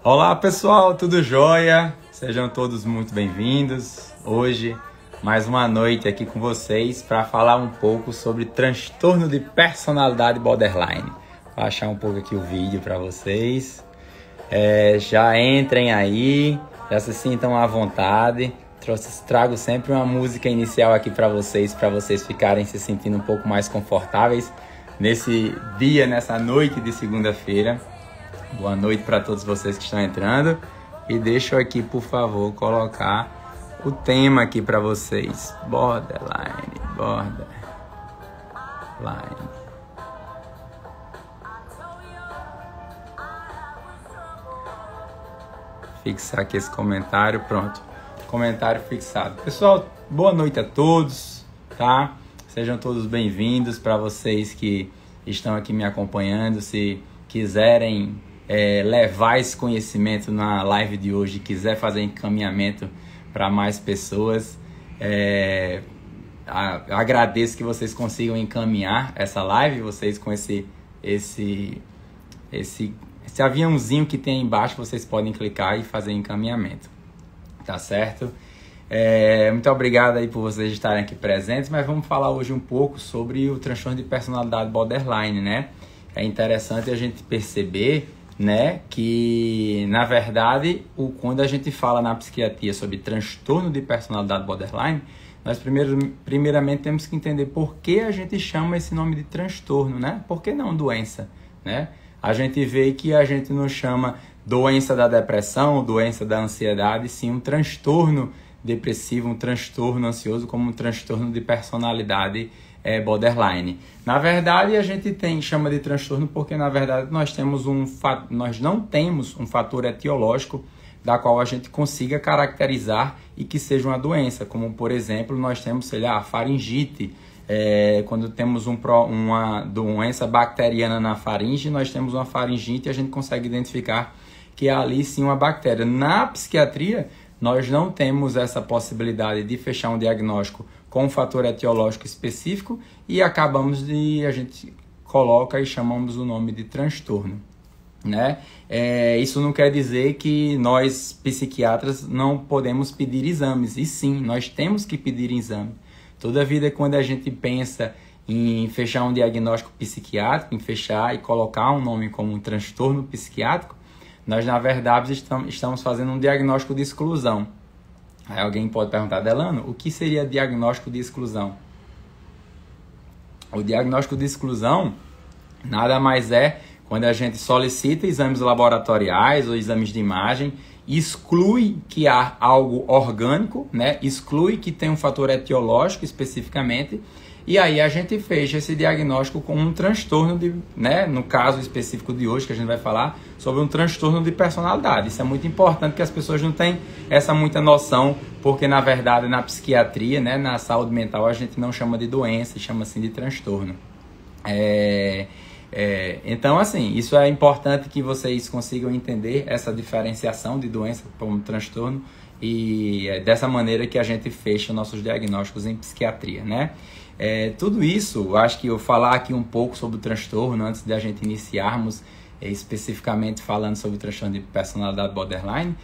Olá pessoal, tudo jóia? Sejam todos muito bem-vindos. Hoje, mais uma noite aqui com vocês para falar um pouco sobre transtorno de personalidade borderline. Vou achar um pouco aqui o vídeo para vocês. Já entrem aí, já se sintam à vontade. Trago sempre uma música inicial aqui para vocês ficarem se sentindo um pouco mais confortáveis nesse dia, nessa noite de segunda-feira. Boa noite para todos vocês que estão entrando. E deixa eu aqui, por favor, colocar o tema aqui para vocês. Borderline. Fixar aqui esse comentário, pronto. Comentário fixado. Pessoal, boa noite a todos, tá? Sejam todos bem-vindos. Para vocês que estão aqui me acompanhando, se quiserem levar esse conhecimento na live de hoje, quiser fazer encaminhamento para mais pessoas, agradeço que vocês consigam encaminhar essa live, vocês com esse aviãozinho que tem aí embaixo, vocês podem clicar e fazer encaminhamento, tá certo? Muito obrigado aí por vocês estarem aqui presentes, mas vamos falar hoje um pouco sobre o transtorno de personalidade borderline, né? É interessante a gente perceber, né, que na verdade quando a gente fala na psiquiatria sobre transtorno de personalidade borderline, nós primeiramente temos que entender por que a gente chama esse nome de transtorno, né? Por que não doença, né? A gente vê que a gente não chama doença da depressão, doença da ansiedade, sim um transtorno depressivo, um transtorno ansioso, como um transtorno de personalidade borderline. Na verdade, a gente chama de transtorno porque, na verdade, nós não temos um fator etiológico da qual a gente consiga caracterizar e que seja uma doença, como, por exemplo, nós temos, sei lá, a faringite. Quando temos uma doença bacteriana na faringe, nós temos uma faringite e a gente consegue identificar que é ali sim uma bactéria. Na psiquiatria, nós não temos essa possibilidade de fechar um diagnóstico com um fator etiológico específico e a gente coloca e chamamos o nome de transtorno, né? Isso não quer dizer que nós, psiquiatras, não podemos pedir exames, e sim, nós temos que pedir exame. Toda vida, quando a gente pensa em fechar um diagnóstico psiquiátrico, em fechar e colocar um nome como um transtorno psiquiátrico, nós, na verdade, estamos fazendo um diagnóstico de exclusão. Aí alguém pode perguntar, Delano, o que seria diagnóstico de exclusão? O diagnóstico de exclusão nada mais é quando a gente solicita exames laboratoriais ou exames de imagem, exclui que há algo orgânico, né? Exclui que tem um fator etiológico especificamente, e aí a gente fecha esse diagnóstico com um transtorno né? No caso específico de hoje, que a gente vai falar sobre um transtorno de personalidade. Isso é muito importante, que as pessoas não têm essa muita noção, porque na verdade na psiquiatria, né? Na saúde mental, a gente não chama de doença, chama assim de transtorno. Então, assim, isso é importante que vocês consigam entender essa diferenciação de doença como transtorno, e é dessa maneira que a gente fecha nossos diagnósticos em psiquiatria, né? Tudo isso, acho que eu falar aqui um pouco sobre o transtorno antes de a gente iniciarmos especificamente falando sobre o transtorno de personalidade borderline,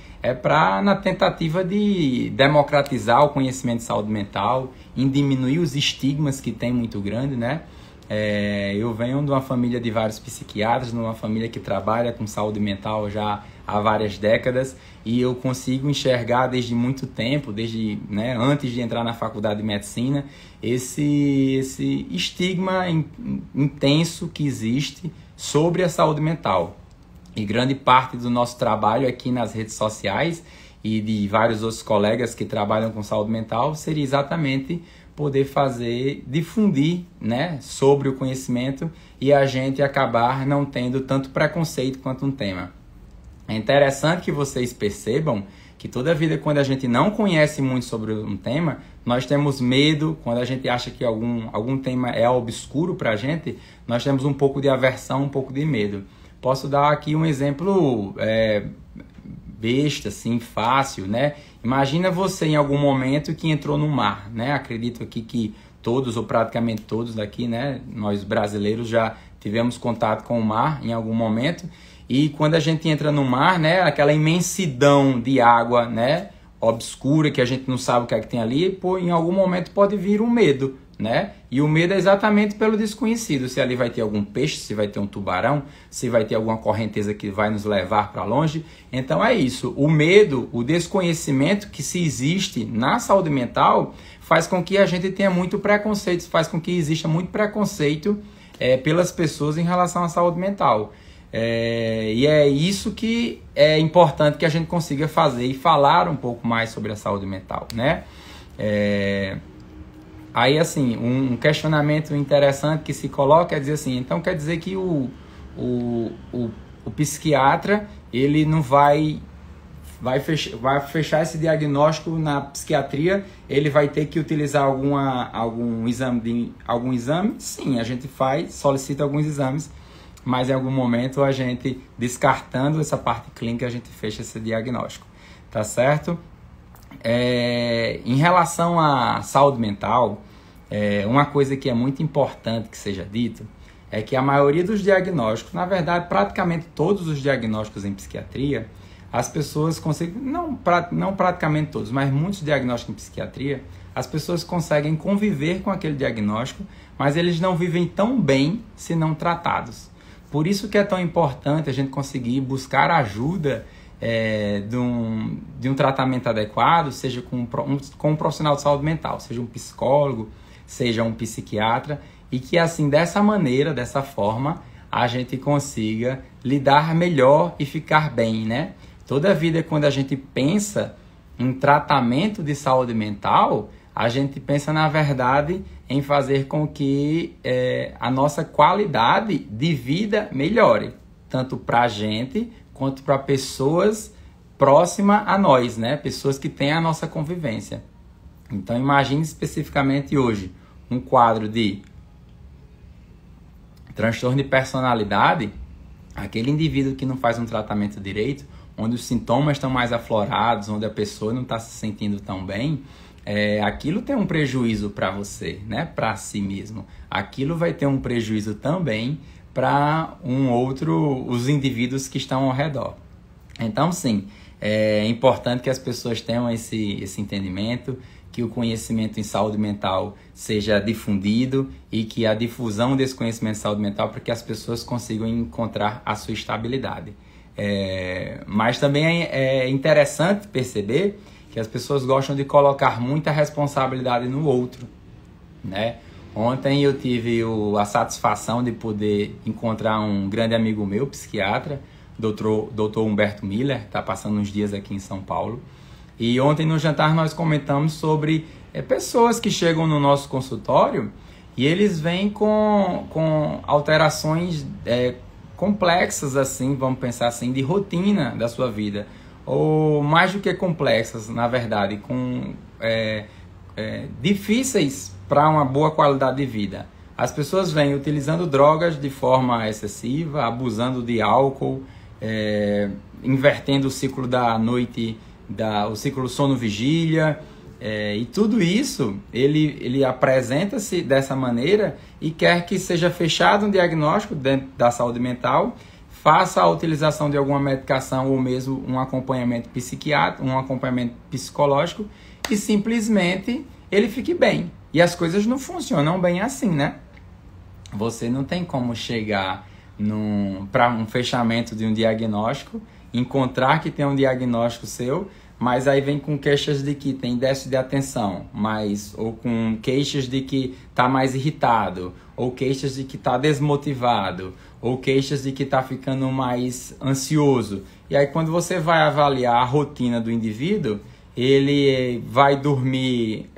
na tentativa de democratizar o conhecimento de saúde mental, em diminuir os estigmas que tem muito grande, né? Eu venho de uma família de vários psiquiatras, de uma família que trabalha com saúde mental já há várias décadas, e eu consigo enxergar desde muito tempo, né, antes de entrar na faculdade de medicina, esse estigma intenso que existe sobre a saúde mental. E grande parte do nosso trabalho aqui nas redes sociais e de vários outros colegas que trabalham com saúde mental seria exatamente poder difundir, né, sobre o conhecimento e a gente acabar não tendo tanto preconceito quanto um tema. É interessante que vocês percebam que toda vida, quando a gente não conhece muito sobre um tema, nós temos medo. Quando a gente acha que algum tema é obscuro para a gente, nós temos um pouco de aversão, um pouco de medo. Posso dar aqui um exemplo besta, assim, fácil, né? Imagina você em algum momento que entrou no mar, né? Acredito aqui que todos, ou praticamente todos daqui, né? Nós brasileiros já tivemos contato com o mar em algum momento. E quando a gente entra no mar, né, aquela imensidão de água, né, obscura, que a gente não sabe o que é que tem ali, pô, em algum momento pode vir um medo, né? E o medo é exatamente pelo desconhecido, se ali vai ter algum peixe, se vai ter um tubarão, se vai ter alguma correnteza que vai nos levar para longe. Então é isso, o medo, o desconhecimento que se existe na saúde mental faz com que a gente tenha muito preconceito, faz com que exista muito preconceito pelas pessoas em relação à saúde mental. E é isso que é importante que a gente consiga fazer e falar um pouco mais sobre a saúde mental, né? Aí, assim, um questionamento interessante que se coloca é dizer assim, então quer dizer que o psiquiatra, ele não vai fechar esse diagnóstico na psiquiatria, ele vai ter que utilizar algum exame? Sim, a gente solicita alguns exames, mas em algum momento a gente, descartando essa parte clínica, a gente fecha esse diagnóstico, tá certo? Em relação à saúde mental, uma coisa que é muito importante que seja dito é que a maioria dos diagnósticos, na verdade, praticamente todos os diagnósticos em psiquiatria, as pessoas conseguem, não praticamente todos, mas muitos diagnósticos em psiquiatria, as pessoas conseguem conviver com aquele diagnóstico, mas eles não vivem tão bem se não tratados. Por isso que é tão importante a gente conseguir buscar ajuda de um tratamento adequado, seja com um profissional de saúde mental, seja um psicólogo, seja um psiquiatra, e que assim, dessa maneira, dessa forma, a gente consiga lidar melhor e ficar bem, né? Toda a vida, quando a gente pensa em tratamento de saúde mental, a gente pensa, na verdade, em fazer com que a nossa qualidade de vida melhore, tanto para a gente quanto para pessoas próximas a nós, né? Pessoas que têm a nossa convivência. Então, imagine especificamente hoje um quadro de transtorno de personalidade, aquele indivíduo que não faz um tratamento direito, onde os sintomas estão mais aflorados, onde a pessoa não está se sentindo tão bem, aquilo tem um prejuízo para você, né? Para si mesmo. Aquilo vai ter um prejuízo também para os indivíduos que estão ao redor. Então, sim, é importante que as pessoas tenham esse entendimento, que o conhecimento em saúde mental seja difundido e que a difusão desse conhecimento em saúde mental para que as pessoas consigam encontrar a sua estabilidade. Mas também é interessante perceber que as pessoas gostam de colocar muita responsabilidade no outro, né? Ontem eu tive a satisfação de poder encontrar um grande amigo meu, psiquiatra, Dr. Humberto Miller, está passando uns dias aqui em São Paulo. E ontem no jantar nós comentamos sobre pessoas que chegam no nosso consultório e eles vêm com alterações complexas, assim, vamos pensar assim, de rotina da sua vida. Ou mais do que complexas, na verdade, difíceis para uma boa qualidade de vida. As pessoas vêm utilizando drogas de forma excessiva, abusando de álcool, invertendo o ciclo da noite, o ciclo sono-vigília, e tudo isso ele apresenta-se dessa maneira e quer que seja fechado um diagnóstico dentro da saúde mental, faça a utilização de alguma medicação ou mesmo um acompanhamento psiquiátrico, um acompanhamento psicológico, e simplesmente ele fique bem. E as coisas não funcionam bem assim, né? Você não tem como chegar para um fechamento de um diagnóstico, encontrar que tem um diagnóstico seu, mas aí vem com queixas de que tem déficit de atenção, ou com queixas de que está mais irritado, ou queixas de que está desmotivado, ou queixas de que está ficando mais ansioso. E aí quando você vai avaliar a rotina do indivíduo, ele vai dormir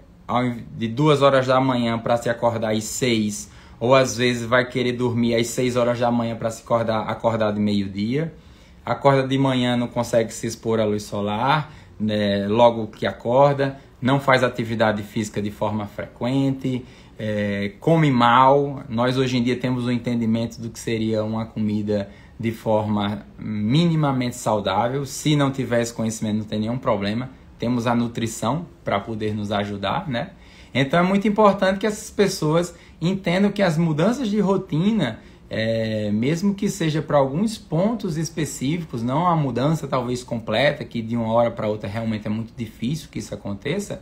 de 2 horas da manhã para se acordar às 6, ou às vezes vai querer dormir às 6 horas da manhã para se acordar de meio-dia. Acorda de manhã, não consegue se expor à luz solar, né, logo que acorda, não faz atividade física de forma frequente, come mal. Nós hoje em dia temos o entendimento do que seria uma comida de forma minimamente saudável. Se não tiver esse conhecimento, não tem nenhum problema. Temos a nutrição para poder nos ajudar, né? Então é muito importante que essas pessoas entendam que as mudanças de rotina mesmo que seja para alguns pontos específicos, não a mudança talvez completa, que de uma hora para outra realmente é muito difícil que isso aconteça,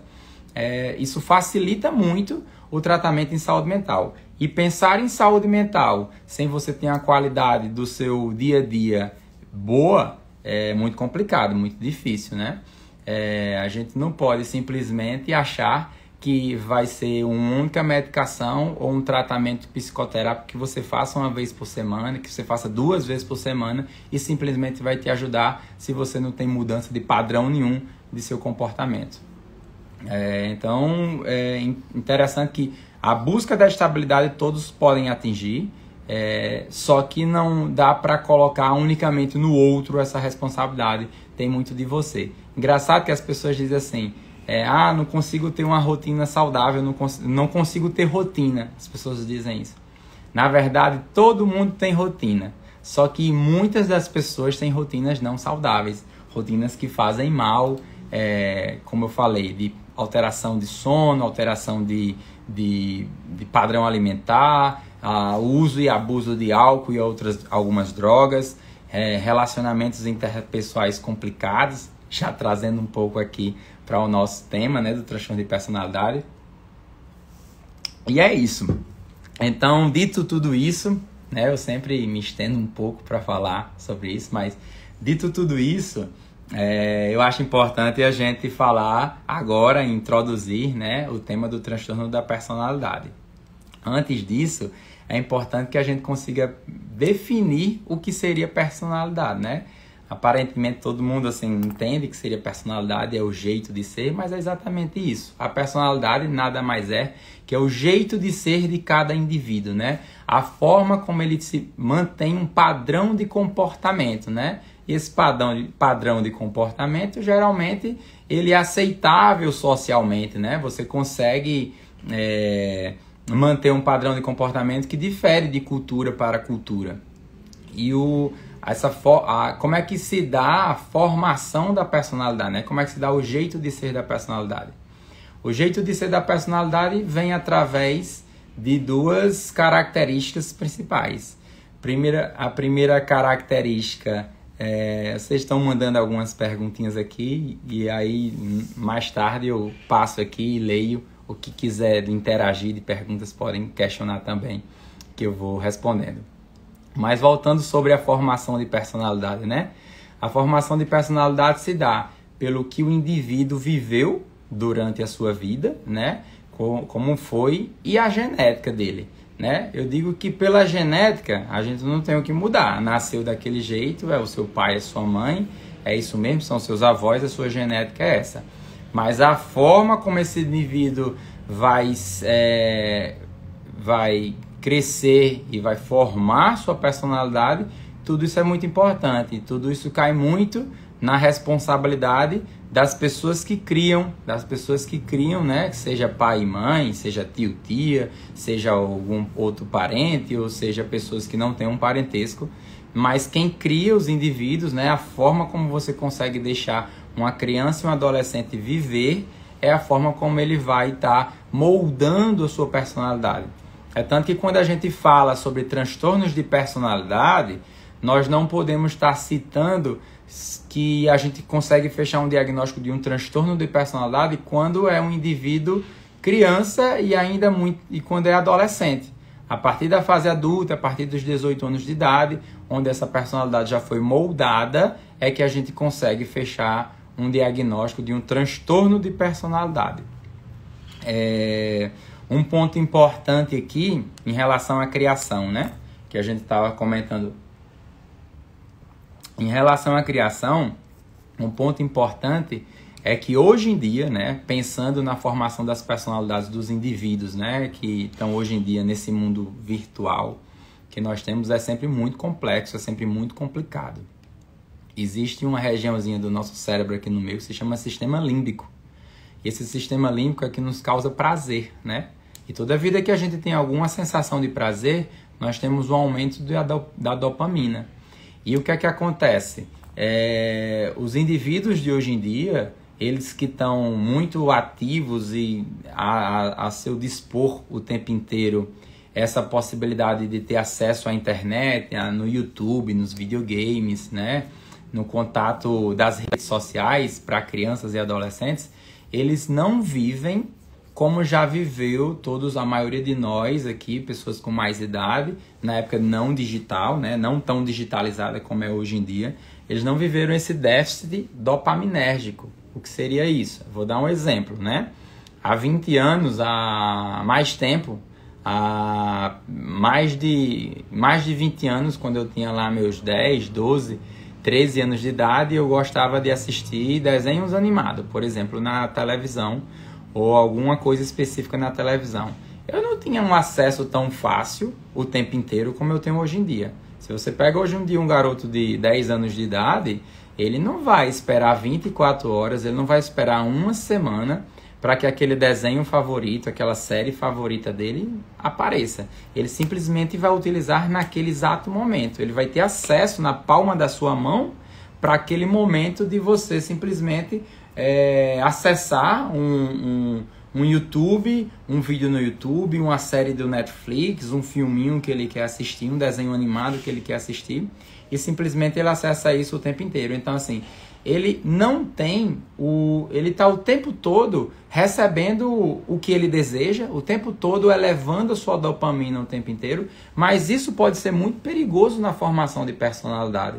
isso facilita muito o tratamento em saúde mental. E pensar em saúde mental sem você ter a qualidade do seu dia a dia boa é muito complicado, muito difícil, né? A gente não pode simplesmente achar que vai ser uma única medicação ou um tratamento psicoterápico que você faça uma vez por semana, que você faça 2 vezes por semana e simplesmente vai te ajudar se você não tem mudança de padrão nenhum de seu comportamento. Então, é interessante que a busca da estabilidade todos podem atingir, só que não dá para colocar unicamente no outro essa responsabilidade, tem muito de você. Engraçado que as pessoas dizem assim, não consigo ter uma rotina saudável, não consigo ter rotina. As pessoas dizem isso. Na verdade, todo mundo tem rotina. Só que muitas das pessoas têm rotinas não saudáveis. Rotinas que fazem mal, como eu falei, de alteração de sono, alteração de padrão alimentar, uso e abuso de álcool e algumas drogas, relacionamentos interpessoais complicados, já trazendo um pouco aqui para o nosso tema, né, do transtorno de personalidade. E é isso. Então, dito tudo isso, né, eu sempre me estendo um pouco para falar sobre isso, mas dito tudo isso, eu acho importante a gente falar agora, introduzir, né, o tema do transtorno da personalidade. Antes disso, é importante que a gente consiga definir o que seria personalidade, né? Aparentemente todo mundo assim entende que seria personalidade, é o jeito de ser, mas é exatamente isso. A personalidade nada mais é que é o jeito de ser de cada indivíduo, né? A forma como ele se mantém um padrão de comportamento, né? E esse padrão de comportamento, geralmente, ele é aceitável socialmente, né? Você consegue manter um padrão de comportamento que difere de cultura para cultura. E como é que se dá a formação da personalidade, né? Como é que se dá o jeito de ser da personalidade? O jeito de ser da personalidade vem através de 2 características principais. A primeira característica, vocês estão mandando algumas perguntinhas aqui, e aí mais tarde eu passo aqui e leio. O que quiser interagir de perguntas podem questionar também, que eu vou respondendo. Mas voltando sobre a formação de personalidade, né? A formação de personalidade se dá pelo que o indivíduo viveu durante a sua vida, né? Como foi, e a genética dele, né? Eu digo que pela genética a gente não tem o que mudar. Nasceu daquele jeito, é o seu pai, é sua mãe, é isso mesmo, são seus avós, a sua genética é essa. Mas a forma como esse indivíduo vai crescer e vai formar sua personalidade, tudo isso é muito importante. Tudo isso cai muito na responsabilidade das pessoas que criam, né? Seja pai e mãe, seja tio, tia, seja algum outro parente, ou seja pessoas que não têm um parentesco. Mas quem cria os indivíduos, né? A forma como você consegue deixar uma criança e um adolescente viver é a forma como ele vai estar moldando a sua personalidade. É tanto que quando a gente fala sobre transtornos de personalidade, nós não podemos estar citando que a gente consegue fechar um diagnóstico de um transtorno de personalidade quando é um indivíduo criança e quando é adolescente. A partir da fase adulta, a partir dos 18 anos de idade, onde essa personalidade já foi moldada, é que a gente consegue fechar um diagnóstico de um transtorno de personalidade. Um ponto importante aqui em relação à criação, né? Que a gente estava comentando. Em relação à criação, um ponto importante é que hoje em dia, né, pensando na formação das personalidades dos indivíduos, né, que estão hoje em dia nesse mundo virtual que nós temos, é sempre muito complexo, é sempre muito complicado. Existe uma regiãozinha do nosso cérebro aqui no meio que se chama sistema límbico. E esse sistema límbico é que nos causa prazer, né? E toda vida que a gente tem alguma sensação de prazer, nós temos um aumento da dopamina. E o que é que acontece? Os indivíduos de hoje em dia, eles que estão muito ativos e a seu dispor o tempo inteiro, essa possibilidade de ter acesso à internet, no YouTube, nos videogames, né? No contato das redes sociais para crianças e adolescentes, eles não vivem como já viveu a maioria de nós aqui, pessoas com mais idade, na época não digital, né? Não tão digitalizada como é hoje em dia. Eles não viveram esse déficit dopaminérgico. O que seria isso? Vou dar um exemplo, né? Há 20 anos, há mais tempo, há mais de 20 anos, quando eu tinha lá meus 10, 12, 13 anos de idade, eu gostava de assistir desenhos animados, por exemplo, na televisão, ou alguma coisa específica na televisão. Eu não tinha um acesso tão fácil o tempo inteiro como eu tenho hoje em dia. Se você pega hoje em dia um garoto de 10 anos de idade, ele não vai esperar 24 horas, ele não vai esperar uma semana para que aquele desenho favorito, aquela série favorita dele apareça. Ele simplesmente vai utilizar naquele exato momento. Ele vai ter acesso na palma da sua mão para aquele momento de você simplesmente acessar um YouTube, um vídeo no YouTube, uma série do Netflix, um filminho que ele quer assistir, um desenho animado que ele quer assistir, e simplesmente ele acessa isso o tempo inteiro. Então, assim, ele não tem ele está o tempo todo recebendo o que ele deseja, o tempo todo elevando a sua dopamina o tempo inteiro, mas isso pode ser muito perigoso na formação de personalidade.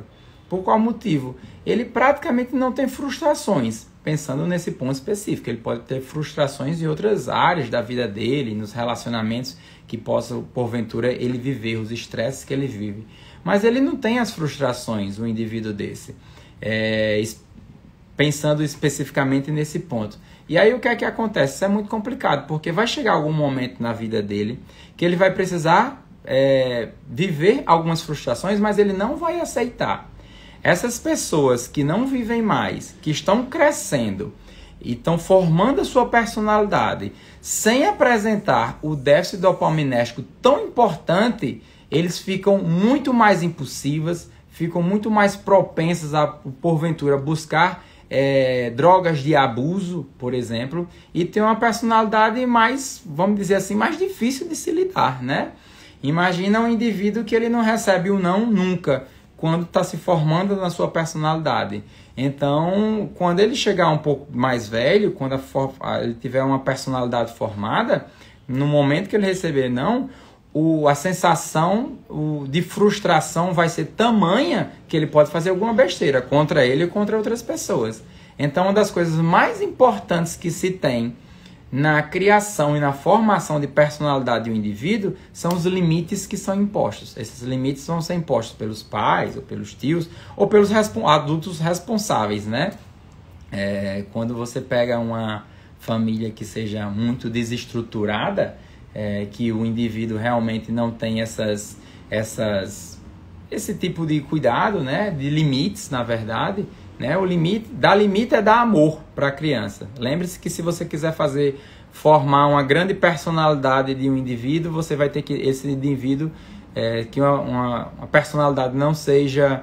Por qual motivo? Ele praticamente não tem frustrações, pensando nesse ponto específico. Ele pode ter frustrações em outras áreas da vida dele, nos relacionamentos que possa, porventura, ele viver, os estresses que ele vive. Mas ele não tem as frustrações, o indivíduo desse. Pensando especificamente nesse ponto. E aí o que é que acontece? Isso é muito complicado, porque vai chegar algum momento na vida dele que ele vai precisar viver algumas frustrações, mas ele não vai aceitar. Essas pessoas que não vivem mais, que estão crescendo e estão formando a sua personalidade sem apresentar o déficit dopaminérgico tão importante, eles ficam muito mais impulsivas, ficam muito mais propensas a, porventura, buscar drogas de abuso, por exemplo, e tem uma personalidade mais, vamos dizer assim, mais difícil de se lidar, né? Imagina um indivíduo que ele não recebe o não nunca, quando está se formando na sua personalidade. Então, quando ele chegar um pouco mais velho, quando ele tiver uma personalidade formada, no momento que ele receber não, a sensação de frustração vai ser tamanha que ele pode fazer alguma besteira contra ele ou contra outras pessoas. Então, uma das coisas mais importantes que se tem na criação e na formação de personalidade do indivíduo são os limites que são impostos. Esses limites vão ser impostos pelos pais, ou pelos tios, ou pelos adultos responsáveis, né? Quando você pega uma família que seja muito desestruturada, que o indivíduo realmente não tem esse tipo de cuidado, né? De limites, na verdade, né? O limite é dar amor para a criança. Lembre-se que se você quiser formar uma grande personalidade de um indivíduo, você vai ter que esse indivíduo que uma personalidade não seja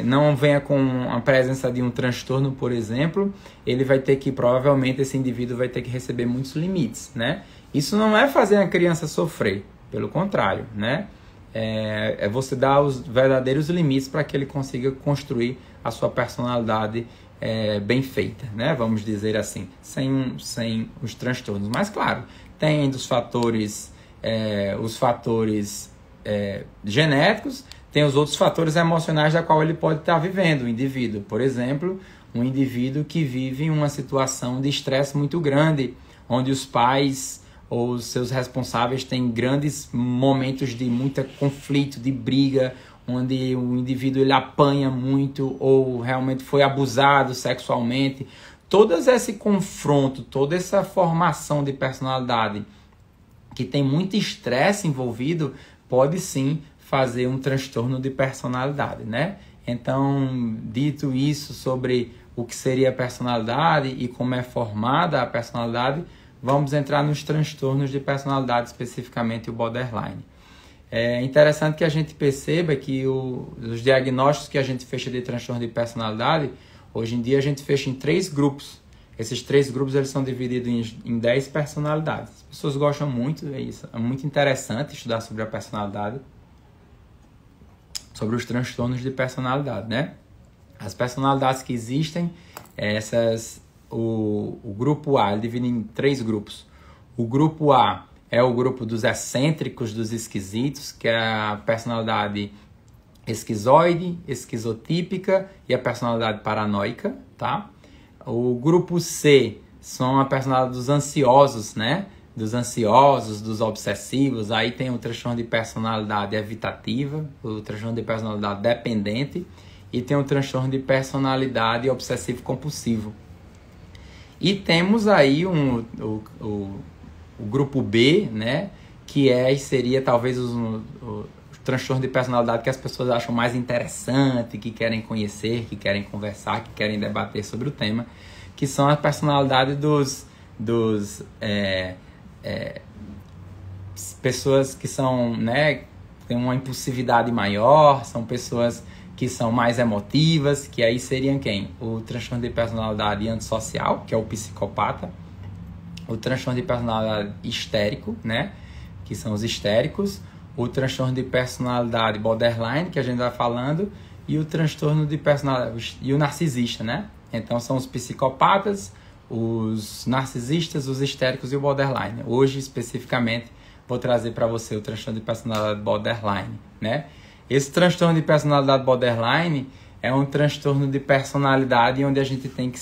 não venha com a presença de um transtorno, por exemplo, ele vai ter que, provavelmente, esse indivíduo vai ter que receber muitos limites, né? Isso não é fazer a criança sofrer, pelo contrário, né? É você dar os verdadeiros limites para que ele consiga construir a sua personalidade bem feita, né? Vamos dizer assim, sem os transtornos. Mas, claro, tem os fatores genéticos, tem os outros fatores emocionais da qual ele pode estar vivendo, o indivíduo. Por exemplo, um indivíduo que vive uma situação de estresse muito grande, onde os pais ou os seus responsáveis têm grandes momentos de muito conflito, de briga, onde o indivíduo ele apanha muito ou realmente foi abusado sexualmente. Todo esse confronto, toda essa formação de personalidade que tem muito estresse envolvido, pode sim fazer um transtorno de personalidade, né? Então, dito isso sobre o que seria a personalidade e como é formada a personalidade, vamos entrar nos transtornos de personalidade, especificamente o borderline. É interessante que a gente perceba que os diagnósticos que a gente fecha de transtorno de personalidade, hoje em dia a gente fecha em 3 grupos, Esses 3 grupos eles são divididos em 10 personalidades. As pessoas gostam muito, é isso. É muito interessante estudar sobre a personalidade, sobre os transtornos de personalidade, né? As personalidades que existem, o grupo A, ele divide em 3 grupos. O grupo A é o grupo dos excêntricos, dos esquisitos, que é a personalidade esquizoide, esquizotípica e a personalidade paranoica, tá? O grupo C são a personalidade dos ansiosos, né? Dos ansiosos, dos obsessivos. Aí tem o transtorno de personalidade evitativa, o transtorno de personalidade dependente e tem o transtorno de personalidade obsessivo-compulsivo. E temos aí o grupo B, né? Que seria talvez o transtorno de personalidade que as pessoas acham mais interessante, que querem conhecer, que querem conversar, que querem debater sobre o tema, que são a personalidade pessoas que são, né, têm uma impulsividade maior, são pessoas que são mais emotivas, que aí seriam quem? O transtorno de personalidade antissocial, que é o psicopata, o transtorno de personalidade histérico, né, que são os histéricos, o transtorno de personalidade borderline, que a gente vai falando, e o transtorno de personalidade, e o narcisista, né? Então são os psicopatas, os narcisistas, os histéricos e o borderline. Hoje, especificamente, vou trazer para você o transtorno de personalidade borderline, né? Esse transtorno de personalidade borderline é um transtorno de personalidade onde a gente tem que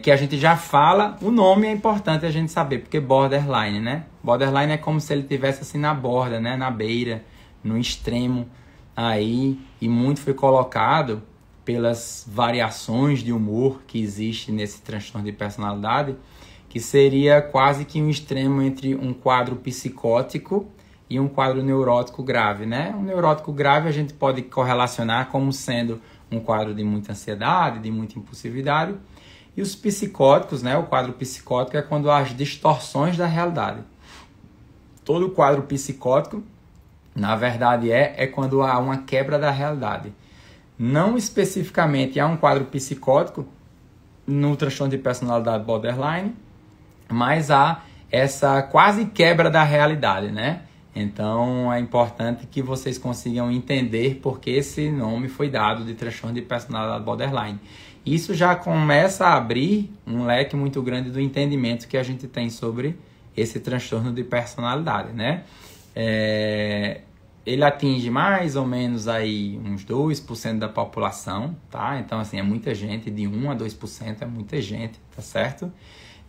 que a gente já fala, o nome é importante a gente saber, porque borderline, né? Borderline é como se ele estivesse assim na borda, né? Na beira, no extremo aí, e muito foi colocado pelas variações de humor que existe nesse transtorno de personalidade, que seria quase que um extremo entre um quadro psicótico e um quadro neurótico grave, né? Um neurótico grave a gente pode correlacionar como sendo um quadro de muita ansiedade, de muita impulsividade, e os psicóticos, né? O quadro psicótico é quando há as distorções da realidade. Todo quadro psicótico, na verdade, é quando há uma quebra da realidade. Não especificamente há um quadro psicótico no transtorno de personalidade borderline, mas há essa quase quebra da realidade, né? Então é importante que vocês consigam entender porque esse nome foi dado de transtorno de personalidade borderline. Isso já começa a abrir um leque muito grande do entendimento que a gente tem sobre esse transtorno de personalidade, né? Ele atinge mais ou menos aí uns 2% da população, tá? Então, assim, é muita gente, de 1 a 2% é muita gente, tá certo?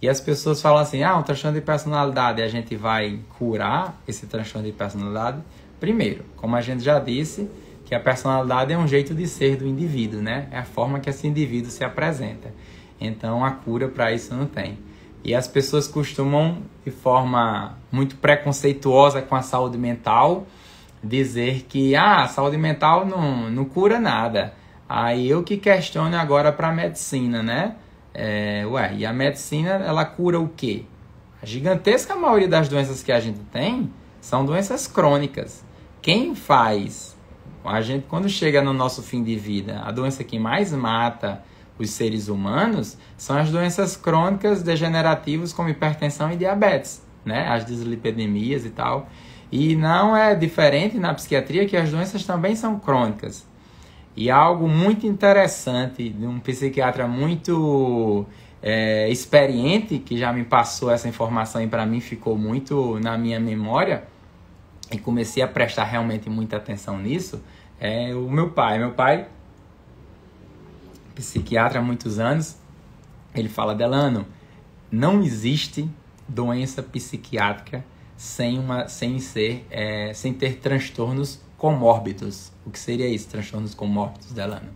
E as pessoas falam assim, um transtorno de personalidade, a gente vai curar esse transtorno de personalidade? Primeiro, como a gente já disse, que a personalidade é um jeito de ser do indivíduo, né? É a forma que esse indivíduo se apresenta. Então, a cura para isso não tem. E as pessoas costumam, de forma muito preconceituosa com a saúde mental, dizer que a saúde mental não cura nada. Aí eu que questiono agora para a medicina, né? E a medicina, ela cura o quê? A gigantesca maioria das doenças que a gente tem são doenças crônicas. Quem faz? A gente, quando chega no nosso fim de vida, a doença que mais mata os seres humanos são as doenças crônicas degenerativas como hipertensão e diabetes, né? As dislipidemias e tal. E não é diferente na psiquiatria que as doenças também são crônicas. E algo muito interessante de um psiquiatra muito experiente, que já me passou essa informação e para mim ficou muito na minha memória, e comecei a prestar realmente muita atenção nisso, é o meu pai. Meu pai, psiquiatra há muitos anos, ele fala, Delano, não existe doença psiquiátrica sem ter transtornos comórbidos. O que seria isso, transtornos comórbidos, Delano?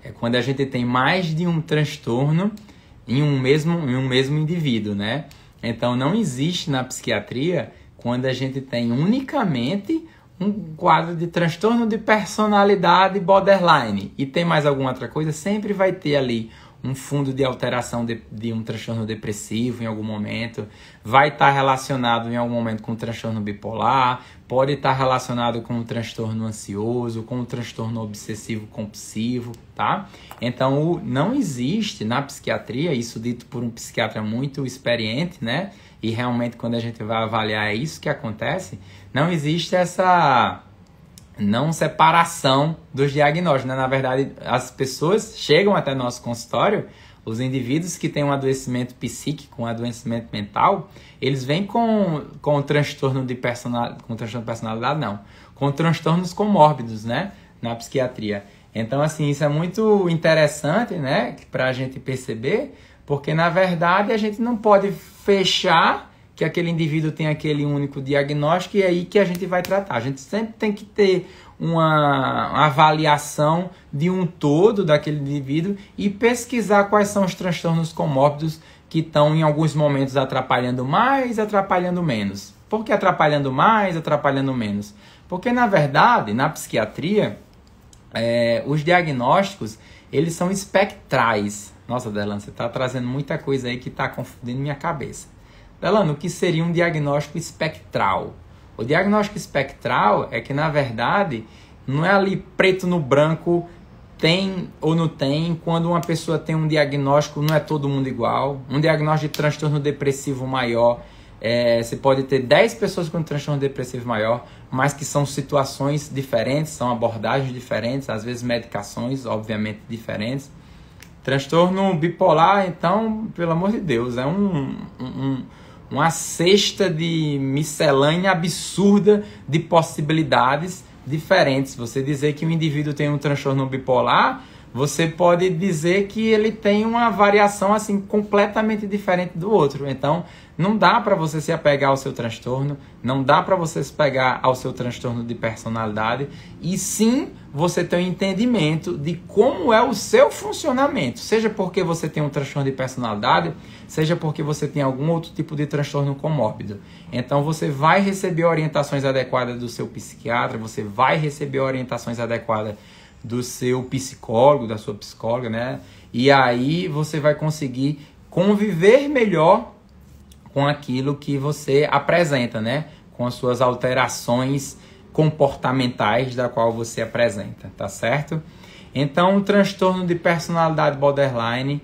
É quando a gente tem mais de um transtorno em um mesmo indivíduo, né? Então, não existe na psiquiatria quando a gente tem unicamente um quadro de transtorno de personalidade borderline e tem mais alguma outra coisa, sempre vai ter ali um fundo de alteração de um transtorno depressivo em algum momento, vai estar relacionado em algum momento com um transtorno bipolar, pode estar relacionado com um transtorno ansioso, com um transtorno obsessivo compulsivo, tá? Então, não existe na psiquiatria, isso dito por um psiquiatra muito experiente, né? E realmente quando a gente vai avaliar é isso que acontece, não existe essa não separação dos diagnósticos, né? Na verdade, as pessoas chegam até nosso consultório, os indivíduos que têm um adoecimento psíquico, um adoecimento mental, eles vêm com transtorno de personalidade, não, com transtornos comórbidos, né? Na psiquiatria. Então, assim, isso é muito interessante, né? Para a gente perceber, porque, na verdade, a gente não pode fechar que aquele indivíduo tem aquele único diagnóstico e é aí que a gente vai tratar. A gente sempre tem que ter uma avaliação de um todo daquele indivíduo e pesquisar quais são os transtornos comórbidos que estão em alguns momentos atrapalhando mais, atrapalhando menos. Por que atrapalhando mais, atrapalhando menos? Porque, na verdade, na psiquiatria, os diagnósticos, eles são espectrais. Nossa, Delano, você está trazendo muita coisa aí que está confundindo minha cabeça. Delano, o que seria um diagnóstico espectral? O diagnóstico espectral é que, na verdade, não é ali preto no branco, tem ou não tem. Quando uma pessoa tem um diagnóstico, não é todo mundo igual. Um diagnóstico de transtorno depressivo maior, você pode ter 10 pessoas com transtorno depressivo maior, mas que são situações diferentes, são abordagens diferentes, às vezes medicações, obviamente, diferentes. Transtorno bipolar, então, pelo amor de Deus, é uma cesta de miscelânea absurda de possibilidades diferentes. Você dizer que um indivíduo tem um transtorno bipolar, você pode dizer que ele tem uma variação assim completamente diferente do outro. Então, não dá para você se apegar ao seu transtorno, não dá para você se pegar ao seu transtorno de personalidade, e sim você ter um entendimento de como é o seu funcionamento, seja porque você tem um transtorno de personalidade, seja porque você tem algum outro tipo de transtorno comórbido. Então você vai receber orientações adequadas do seu psiquiatra, você vai receber orientações adequadas do seu psicólogo, da sua psicóloga, né? E aí você vai conseguir conviver melhor com aquilo que você apresenta, né? Com as suas alterações comportamentais da qual você apresenta, tá certo? Então, o transtorno de personalidade borderline,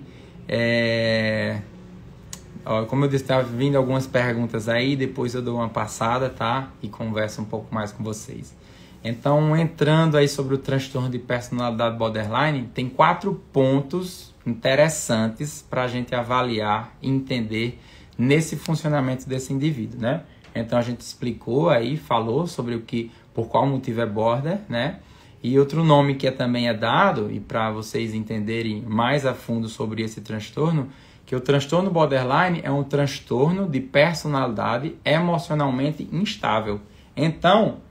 como eu disse, tá vindo algumas perguntas aí, depois eu dou uma passada, tá? E converso um pouco mais com vocês. Então, entrando aí sobre o transtorno de personalidade borderline, tem 4 pontos interessantes para a gente avaliar e entender nesse funcionamento desse indivíduo, né? Então, a gente explicou aí, falou sobre por qual motivo é border, né? E outro nome que também é dado, e para vocês entenderem mais a fundo sobre esse transtorno, que o transtorno borderline é um transtorno de personalidade emocionalmente instável. Então,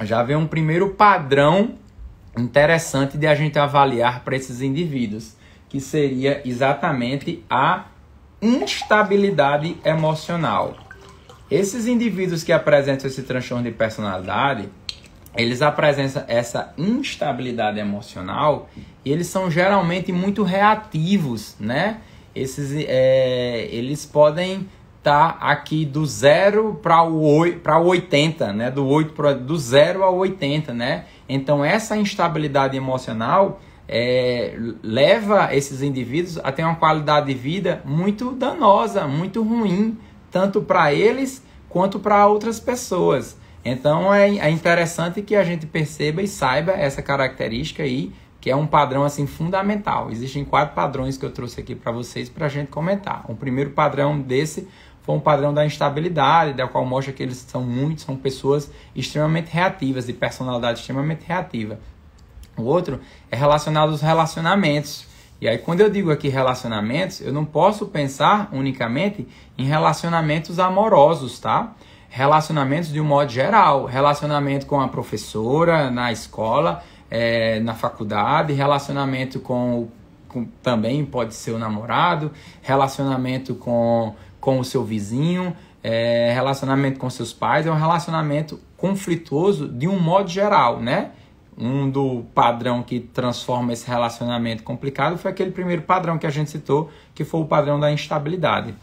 já vem um primeiro padrão interessante de a gente avaliar para esses indivíduos, que seria exatamente a instabilidade emocional. Esses indivíduos que apresentam esse transtorno de personalidade, eles apresentam essa instabilidade emocional e eles são geralmente muito reativos, né? Eles podem estar aqui do 0 para o 80, né? Do 0 ao 80, né? Então, essa instabilidade emocional leva esses indivíduos a ter uma qualidade de vida muito danosa, muito ruim, tanto para eles quanto para outras pessoas. Então, é interessante que a gente perceba e saiba essa característica aí, que é um padrão assim fundamental. Existem 4 padrões que eu trouxe aqui para vocês para a gente comentar. O primeiro padrão desse foi um padrão da instabilidade, da qual mostra que eles são pessoas extremamente reativas, de personalidade extremamente reativa. O outro é relacionado aos relacionamentos. E aí, quando eu digo aqui relacionamentos, eu não posso pensar unicamente em relacionamentos amorosos, tá? Relacionamentos de um modo geral. Relacionamento com a professora na escola, na faculdade, relacionamento com também pode ser o namorado, relacionamento com o seu vizinho, relacionamento com seus pais, é um relacionamento conflituoso de um modo geral, né? do padrão que transforma esse relacionamento complicado foi aquele primeiro padrão que a gente citou, que foi o padrão da instabilidade.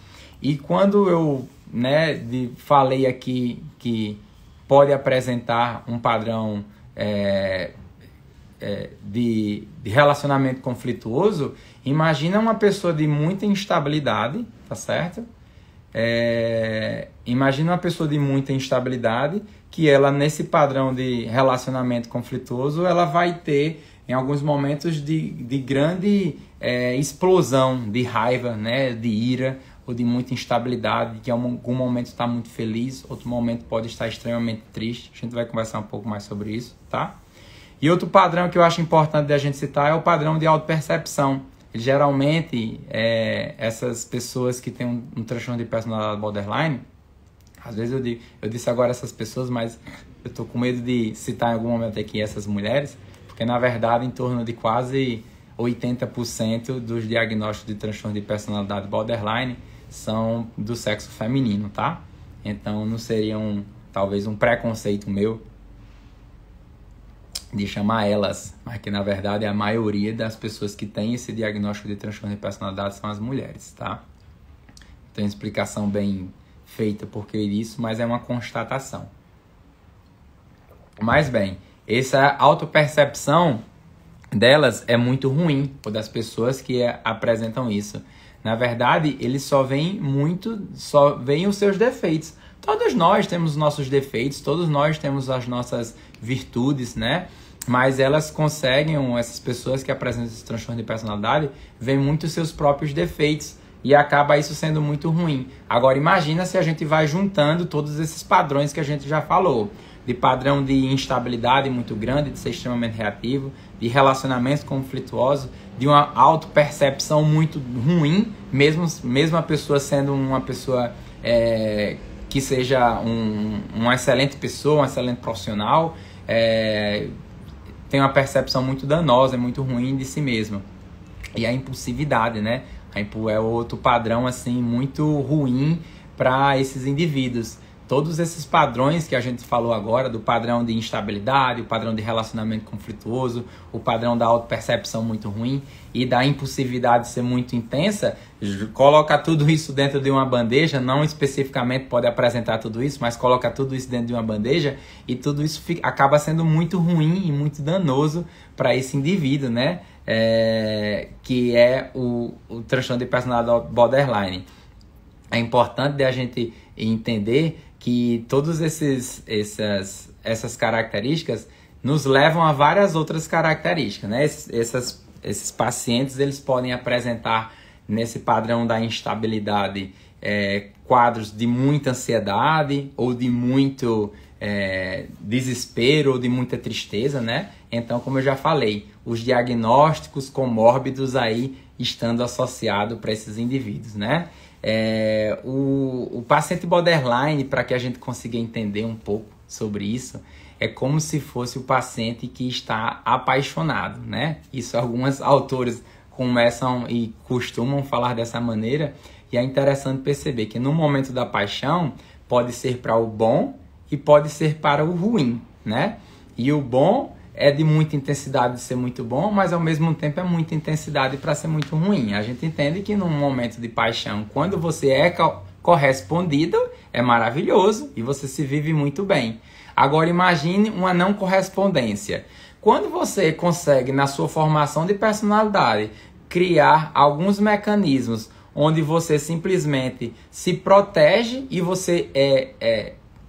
E quando eu, né, falei aqui que pode apresentar um padrão de relacionamento conflituoso, imagina uma pessoa de muita instabilidade, tá certo? Imagina uma pessoa de muita instabilidade que ela, nesse padrão de relacionamento conflituoso, ela vai ter, em alguns momentos, de grande explosão de raiva, né, de ira, ou de muita instabilidade, que em algum momento está muito feliz, outro momento pode estar extremamente triste. A gente vai conversar um pouco mais sobre isso, tá? E outro padrão que eu acho importante da gente citar é o padrão de autopercepção. Geralmente, essas pessoas que têm um transtorno de personalidade borderline, às vezes eu disse agora essas pessoas, mas eu tô com medo de citar em algum momento aqui essas mulheres, porque na verdade em torno de quase 80% dos diagnósticos de transtorno de personalidade borderline são do sexo feminino, tá? Então não seria talvez um preconceito meu de chamar elas, mas que na verdade a maioria das pessoas que têm esse diagnóstico de transtorno de personalidade são as mulheres, tá? Tem explicação bem feita por que isso, mas é uma constatação. Mas bem, essa autopercepção delas é muito ruim, ou das pessoas que apresentam isso. Na verdade, eles só veem os seus defeitos. Todos nós temos os nossos defeitos, todos nós temos as nossas virtudes, né? Mas elas conseguem, essas pessoas que apresentam esse transtorno de personalidade, veem muito os seus próprios defeitos e acaba isso sendo muito ruim. Agora, imagina se a gente vai juntando todos esses padrões que a gente já falou. De padrão de instabilidade muito grande, de ser extremamente reativo, de relacionamentos conflituosos, de uma autopercepção muito ruim, mesmo a pessoa sendo uma pessoa que seja uma excelente pessoa, um excelente profissional, tem uma percepção muito danosa, muito ruim de si mesma. E a impulsividade, né? É outro padrão assim, muito ruim para esses indivíduos. Todos esses padrões que a gente falou agora, do padrão de instabilidade, o padrão de relacionamento conflituoso, o padrão da autopercepção muito ruim e da impulsividade ser muito intensa, coloca tudo isso dentro de uma bandeja, não especificamente pode apresentar tudo isso, mas coloca tudo isso dentro de uma bandeja e tudo isso acaba sendo muito ruim e muito danoso para esse indivíduo, né? Que é o transtorno de personalidade borderline. É importante a gente entender que todas essas características nos levam a várias outras características, né? Esses pacientes, eles podem apresentar nesse padrão da instabilidade quadros de muita ansiedade ou de muito desespero ou de muita tristeza, né? Então, como eu já falei, os diagnósticos comórbidos aí estando associados para esses indivíduos, né? O paciente borderline, para que a gente consiga entender um pouco sobre isso, é como se fosse o paciente que está apaixonado, né? Isso alguns autores começam e costumam falar dessa maneira, e é interessante perceber que no momento da paixão pode ser para o bom e pode ser para o ruim, né? E o bom é de muita intensidade de ser muito bom, mas ao mesmo tempo é muita intensidade para ser muito ruim. A gente entende que num momento de paixão, quando você é correspondido, é maravilhoso e você se vive muito bem. Agora imagine uma não correspondência. Quando você consegue, na sua formação de personalidade, criar alguns mecanismos onde você simplesmente se protege e você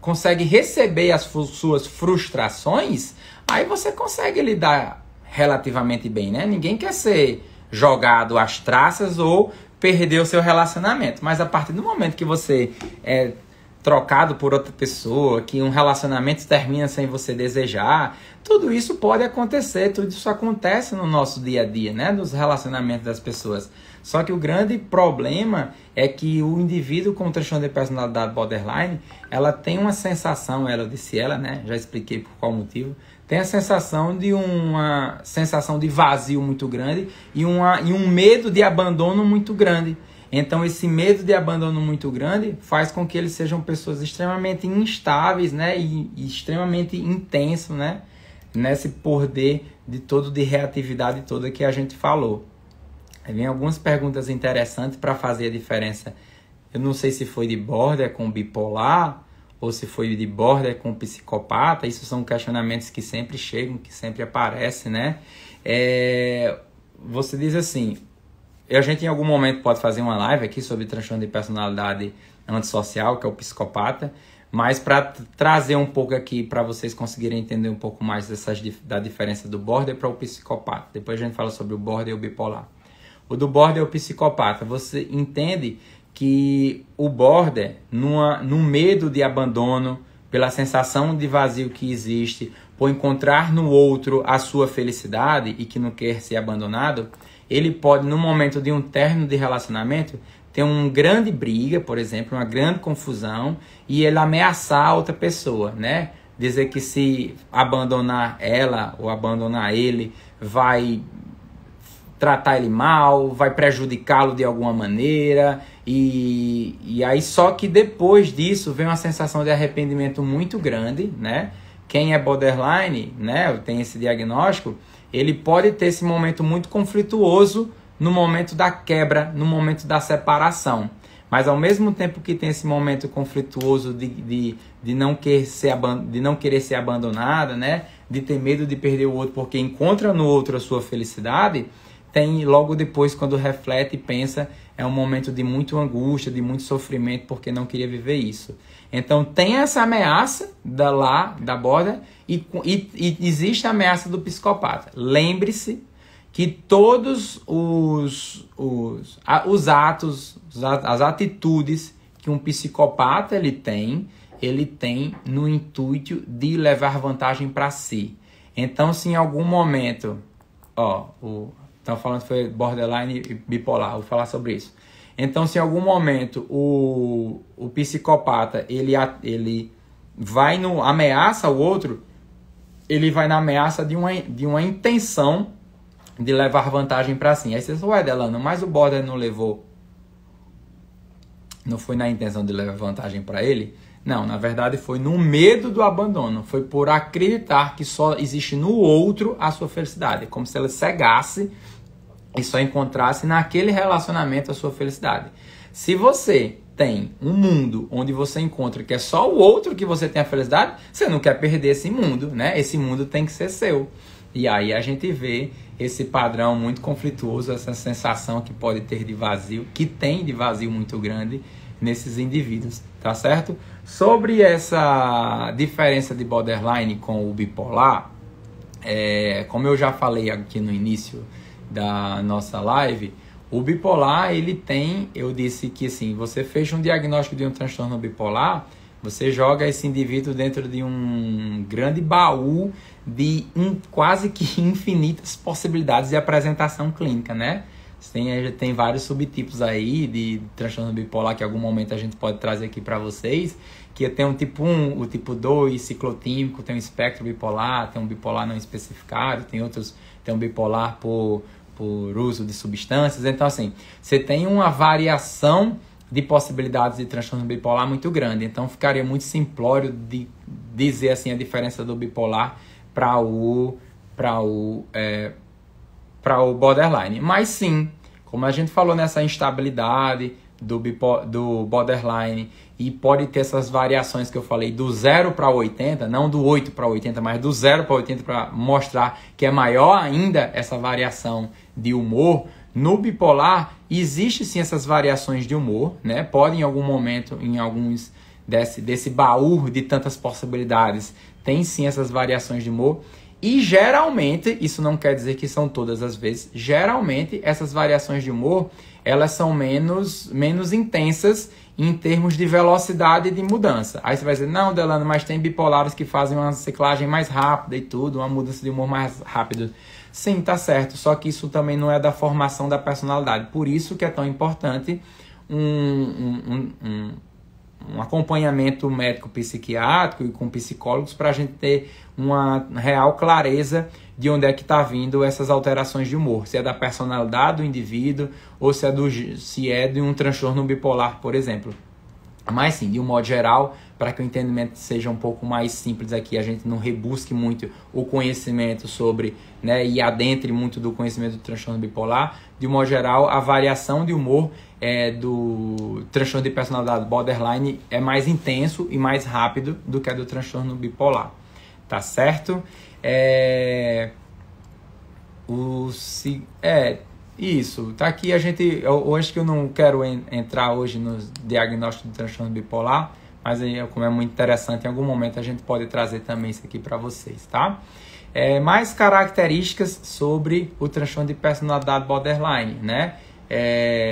consegue receber as suas frustrações, aí você consegue lidar relativamente bem, né? Ninguém quer ser jogado às traças ou perder o seu relacionamento. Mas a partir do momento que você é trocado por outra pessoa, que um relacionamento termina sem você desejar, tudo isso pode acontecer, tudo isso acontece no nosso dia a dia, né? Nos relacionamentos das pessoas. Só que o grande problema é que o indivíduo com transtorno de personalidade borderline, ela tem uma sensação, né? Já expliquei por qual motivo, tem a sensação de uma sensação de vazio muito grande e um medo de abandono muito grande. Então esse medo de abandono muito grande faz com que eles sejam pessoas extremamente instáveis, né? E extremamente intensos, né? nesse poder de reatividade toda que a gente falou. Aí vem algumas perguntas interessantes para fazer a diferença. Eu não sei se foi de border com bipolar ou se foi de border com psicopata. Isso são questionamentos que sempre chegam, que sempre aparecem, né? Você diz assim, a gente em algum momento pode fazer uma live aqui sobre transtorno de personalidade antissocial, que é o psicopata, mas para trazer um pouco aqui para vocês conseguirem entender um pouco mais da diferença do border para o psicopata. Depois a gente fala sobre o border e o bipolar. O do border é o psicopata. Você entende que o border, num medo de abandono, pela sensação de vazio que existe, por encontrar no outro a sua felicidade e que não quer ser abandonado, ele pode, no momento de um término de relacionamento, ter uma grande briga, por exemplo, uma grande confusão, e ele ameaçar a outra pessoa, né? Dizer que se abandonar ela ou abandonar ele, vai tratar ele mal, vai prejudicá-lo de alguma maneira, e aí só que depois disso vem uma sensação de arrependimento muito grande, né? Quem é borderline, né, tem esse diagnóstico, ele pode ter esse momento muito conflituoso no momento da quebra, no momento da separação. Mas ao mesmo tempo que tem esse momento conflituoso de não querer ser abandonada, né, de ter medo de perder o outro porque encontra no outro a sua felicidade, tem logo depois, quando reflete e pensa, é um momento de muita angústia, de muito sofrimento, porque não queria viver isso. Então tem essa ameaça da border e existe a ameaça do psicopata. Lembre-se que todos os atos, as atitudes que um psicopata ele tem no intuito de levar vantagem para si. Então, se em algum momento, estão falando que foi borderline e bipolar, vou falar sobre isso. Então, se em algum momento o psicopata ele vai ameaça o outro, ele vai na ameaça de uma intenção de levar vantagem para si. Aí você diz, ué, Delano, mas o border não foi na intenção de levar vantagem para ele? Não, na verdade foi no medo do abandono. Foi por acreditar que só existe no outro a sua felicidade. Como se ela cegasse e só encontrasse naquele relacionamento a sua felicidade. Se você tem um mundo onde você encontra que é só o outro que você tem a felicidade, você não quer perder esse mundo, né? Esse mundo tem que ser seu. E aí a gente vê esse padrão muito conflituoso, essa sensação que pode ter de vazio, que tem de vazio muito grande nesses indivíduos, tá certo? Sobre essa diferença de borderline com o bipolar, como eu já falei aqui no início da nossa live, o bipolar, eu disse que assim, você fez um diagnóstico de um transtorno bipolar, você joga esse indivíduo dentro de um grande baú de quase que infinitas possibilidades de apresentação clínica, né? Tem vários subtipos aí de transtorno bipolar que em algum momento a gente pode trazer aqui para vocês, que tem um tipo 1, o tipo 2, ciclotímico, tem um espectro bipolar, tem um bipolar não especificado, tem um bipolar por uso de substâncias. Então, assim, você tem uma variação de possibilidades de transtorno bipolar muito grande. Então, ficaria muito simplório de dizer assim a diferença do bipolar para o borderline. Mas sim, como a gente falou nessa instabilidade do borderline, e pode ter essas variações que eu falei do 0 para 80, não do 8 para 80, mas do 0 para 80 para mostrar que é maior ainda essa variação de humor. No bipolar, existe sim essas variações de humor, né? Pode em algum momento, em alguns desse baú de tantas possibilidades, tem sim essas variações de humor. E geralmente, isso não quer dizer que são todas as vezes, geralmente essas variações de humor, elas são menos intensas em termos de velocidade de mudança. Aí você vai dizer, não, Delano, mas tem bipolares que fazem uma ciclagem mais rápida e tudo, uma mudança de humor mais rápida. Sim, tá certo, só que isso também não é da formação da personalidade. Por isso que é tão importante um acompanhamento médico-psiquiátrico e com psicólogos para a gente ter uma real clareza de onde é que está vindo essas alterações de humor. Se é da personalidade do indivíduo ou se é de um transtorno bipolar, por exemplo. Mas sim, de um modo geral, para que o entendimento seja um pouco mais simples aqui, a gente não rebusque muito o conhecimento sobre, né, e adentre muito do conhecimento do transtorno bipolar. De um modo geral, a variação de humor do transtorno de personalidade borderline é mais intenso e mais rápido do que a do transtorno bipolar. Tá certo? Isso, tá aqui eu acho que eu não quero entrar hoje no diagnóstico do transtorno bipolar, mas aí, como é muito interessante, em algum momento a gente pode trazer também isso aqui para vocês, tá? Mais características sobre o transtorno de personalidade borderline, né?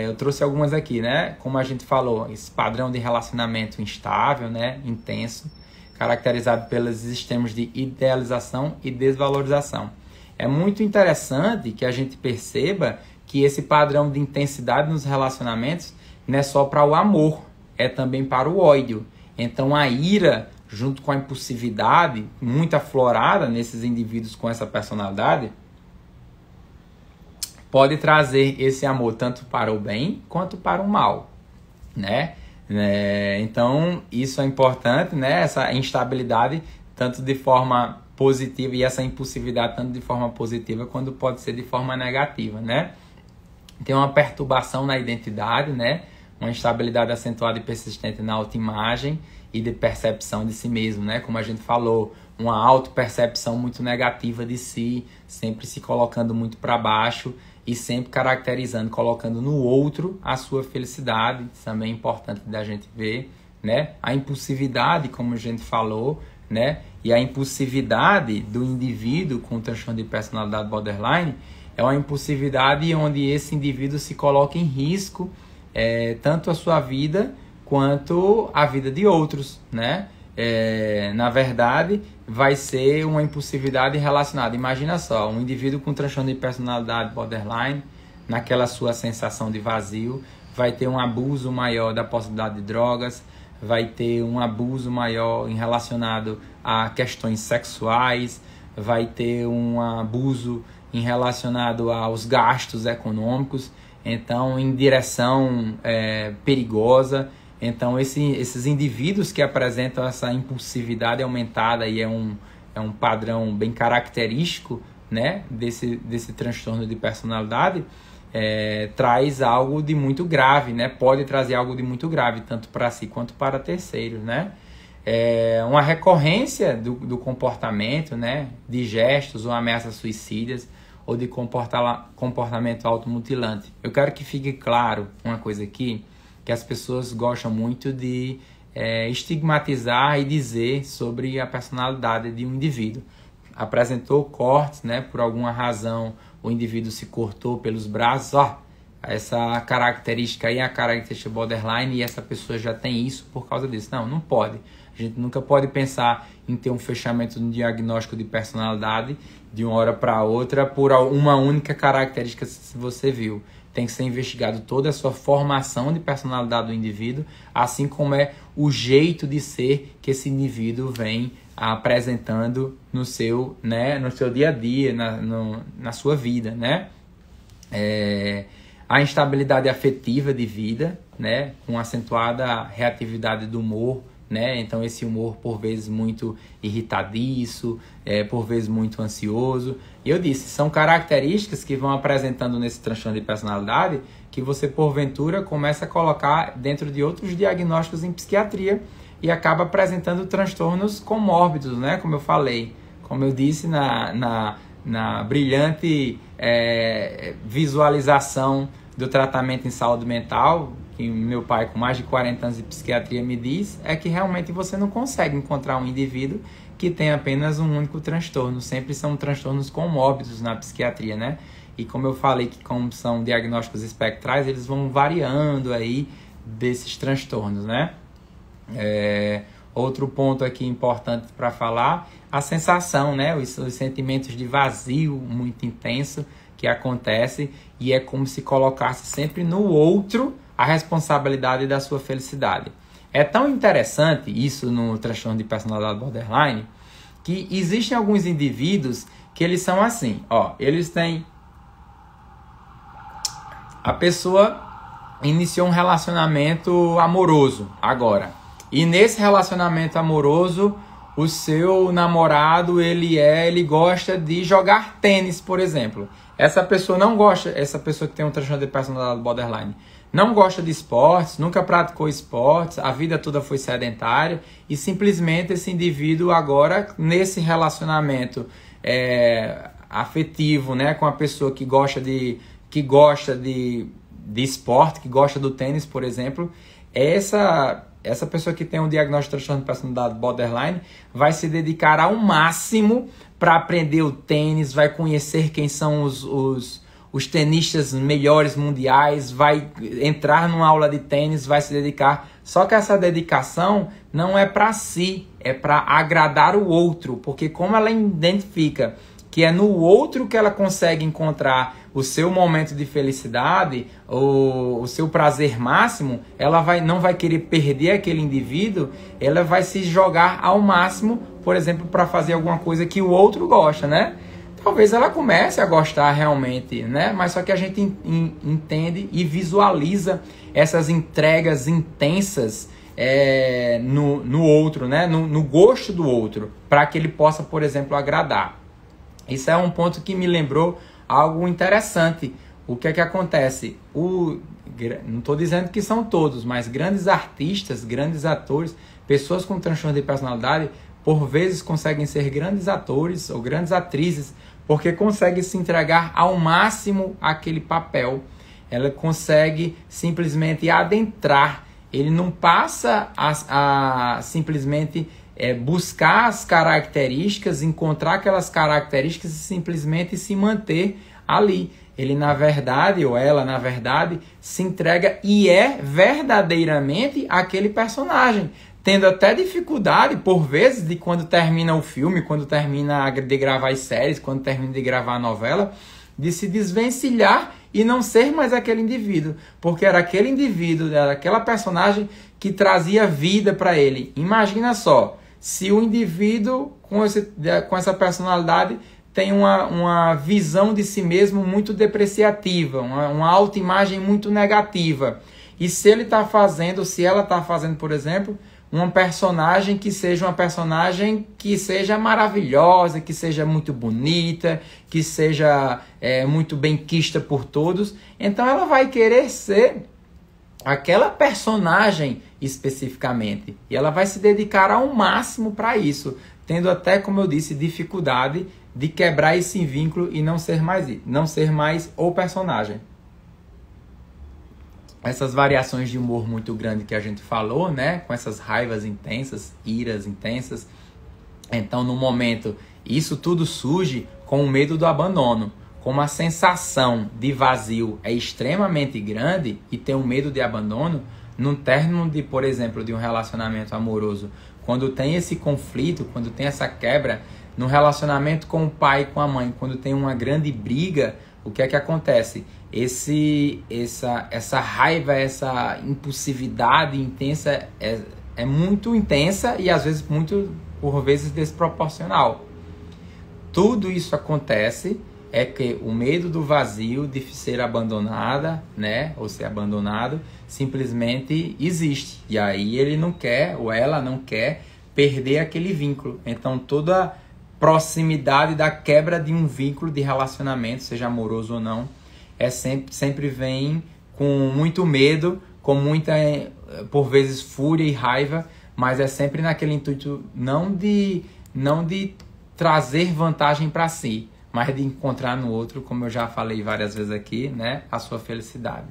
Eu trouxe algumas aqui, né? Como a gente falou, esse padrão de relacionamento instável, né? Intenso, caracterizado pelos sistemas de idealização e desvalorização. É muito interessante que a gente perceba que esse padrão de intensidade nos relacionamentos não é só para o amor, é também para o ódio. Então a ira, junto com a impulsividade, muito aflorada nesses indivíduos com essa personalidade, pode trazer esse amor tanto para o bem quanto para o mal, né? Então isso é importante, né? Essa instabilidade, tanto de forma positiva, e essa impulsividade tanto de forma positiva quanto pode ser de forma negativa, né? Tem uma perturbação na identidade, né? Uma instabilidade acentuada e persistente na autoimagem e de percepção de si mesmo, né? Como a gente falou, uma autopercepção muito negativa de si, sempre se colocando muito para baixo e sempre caracterizando, colocando no outro a sua felicidade. Isso também é importante da gente ver, né? A impulsividade, como a gente falou, né? E a impulsividade do indivíduo com transtorno de personalidade borderline é uma impulsividade onde esse indivíduo se coloca em risco, tanto a sua vida quanto a vida de outros, né? Na verdade, vai ser uma impulsividade relacionada. Imagina só, um indivíduo com transtorno de personalidade borderline, naquela sua sensação de vazio, vai ter um abuso maior da possibilidade de drogas, vai ter um abuso maior relacionado a questões sexuais, vai ter um abuso relacionado aos gastos econômicos, então em direção perigosa. Então esses indivíduos que apresentam essa impulsividade aumentada e é um padrão bem característico, né, desse transtorno de personalidade, traz algo de muito grave, né? Pode trazer algo de muito grave, tanto para si quanto para terceiros, né? Uma recorrência do comportamento, né? De gestos ou ameaças suicidas ou de comportamento automutilante. Eu quero que fique claro uma coisa aqui, que as pessoas gostam muito de estigmatizar e dizer sobre a personalidade de um indivíduo. Apresentou cortes, né? Por alguma razão, o indivíduo se cortou pelos braços, essa característica aí é a característica borderline e essa pessoa já tem isso por causa disso. Não pode. A gente nunca pode pensar em ter um fechamento no diagnóstico de personalidade de uma hora para outra por uma única característica que você viu. Tem que ser investigado toda a sua formação de personalidade do indivíduo, assim como é o jeito de ser que esse indivíduo vem apresentando no seu dia a dia, na sua vida, né? A instabilidade afetiva de vida, né? Com acentuada reatividade do humor, né? Então esse humor por vezes muito irritadiço, por vezes muito ansioso. E eu disse, são características que vão apresentando nesse transtorno de personalidade que você porventura começa a colocar dentro de outros diagnósticos em psiquiatria e acaba apresentando transtornos comórbidos, né? Como eu falei, como eu disse na brilhante visualização do tratamento em saúde mental, que meu pai com mais de 40 anos de psiquiatria me diz, é que realmente você não consegue encontrar um indivíduo que tem apenas um único transtorno. Sempre são transtornos comórbidos na psiquiatria, né? E como eu falei que como são diagnósticos espectrais, eles vão variando aí desses transtornos, né? Outro ponto aqui importante para falar, a sensação, né? Os sentimentos de vazio muito intenso que acontece e é como se colocasse sempre no outro a responsabilidade da sua felicidade. É tão interessante isso no transtorno de personalidade borderline que existem alguns indivíduos que eles são assim, eles têm... A pessoa iniciou um relacionamento amoroso agora. E nesse relacionamento amoroso, o seu namorado, ele gosta de jogar tênis, por exemplo. Essa pessoa não gosta, essa pessoa que tem um transtorno de personalidade borderline, não gosta de esportes, nunca praticou esportes, a vida toda foi sedentária e simplesmente esse indivíduo agora, nesse relacionamento afetivo, né, com a pessoa que gosta de esporte, que gosta do tênis, por exemplo, essa pessoa que tem um diagnóstico de transtorno de personalidade borderline vai se dedicar ao máximo para aprender o tênis, vai conhecer quem são os tenistas melhores mundiais, vai entrar numa aula de tênis, vai se dedicar. Só que essa dedicação não é para si, é para agradar o outro, porque como ela identifica que é no outro que ela consegue encontrar o seu momento de felicidade, o seu prazer máximo, ela não vai querer perder aquele indivíduo, ela vai se jogar ao máximo, por exemplo, para fazer alguma coisa que o outro gosta, né? Talvez ela comece a gostar realmente, né? Mas só que a gente entende e visualiza essas entregas intensas no outro, né? No gosto do outro, para que ele possa, por exemplo, agradar. Isso é um ponto que me lembrou algo interessante. O que é que acontece? Não estou dizendo que são todos, mas grandes artistas, grandes atores, pessoas com transtorno de personalidade, por vezes conseguem ser grandes atores ou grandes atrizes, porque conseguem se entregar ao máximo àquele papel. Ela consegue simplesmente adentrar. Ele não passa a simplesmente buscar as características, encontrar aquelas características e simplesmente se manter ali. Ele, na verdade, ou ela, na verdade, se entrega e é verdadeiramente aquele personagem, tendo até dificuldade, por vezes, de quando termina o filme, quando termina de gravar as séries, quando termina de gravar a novela, de se desvencilhar e não ser mais aquele indivíduo, porque era aquele indivíduo, era aquela personagem que trazia vida para ele. Imagina só, se o indivíduo com essa personalidade tem uma visão de si mesmo muito depreciativa, uma autoimagem muito negativa. E se ele está fazendo, se ela está fazendo, por exemplo, uma personagem que seja maravilhosa, que seja muito bonita, que seja muito bem quista por todos, então ela vai querer ser aquela personagem especificamente. E ela vai se dedicar ao máximo para isso, tendo até, como eu disse, dificuldade de quebrar esse vínculo e não ser mais o personagem. Essas variações de humor muito grande que a gente falou, né? Com essas raivas intensas, iras intensas. Então, no momento, isso tudo surge com o medo do abandono. Como a sensação de vazio é extremamente grande e tem um medo de abandono, num término de, por exemplo, de um relacionamento amoroso, quando tem esse conflito, quando tem essa quebra, no relacionamento com o pai e com a mãe, quando tem uma grande briga, o que é que acontece? Essa raiva, essa impulsividade intensa é muito intensa e às vezes por vezes desproporcional. Tudo isso acontece que o medo do vazio, de ser abandonada, né, ou ser abandonado, simplesmente existe. E aí ele não quer, ou ela não quer, perder aquele vínculo. Então toda proximidade da quebra de um vínculo de relacionamento, seja amoroso ou não, sempre vem com muito medo, com muita, por vezes, fúria e raiva, mas é sempre naquele intuito não de trazer vantagem para si, mas de encontrar no outro, como eu já falei várias vezes aqui, né, a sua felicidade.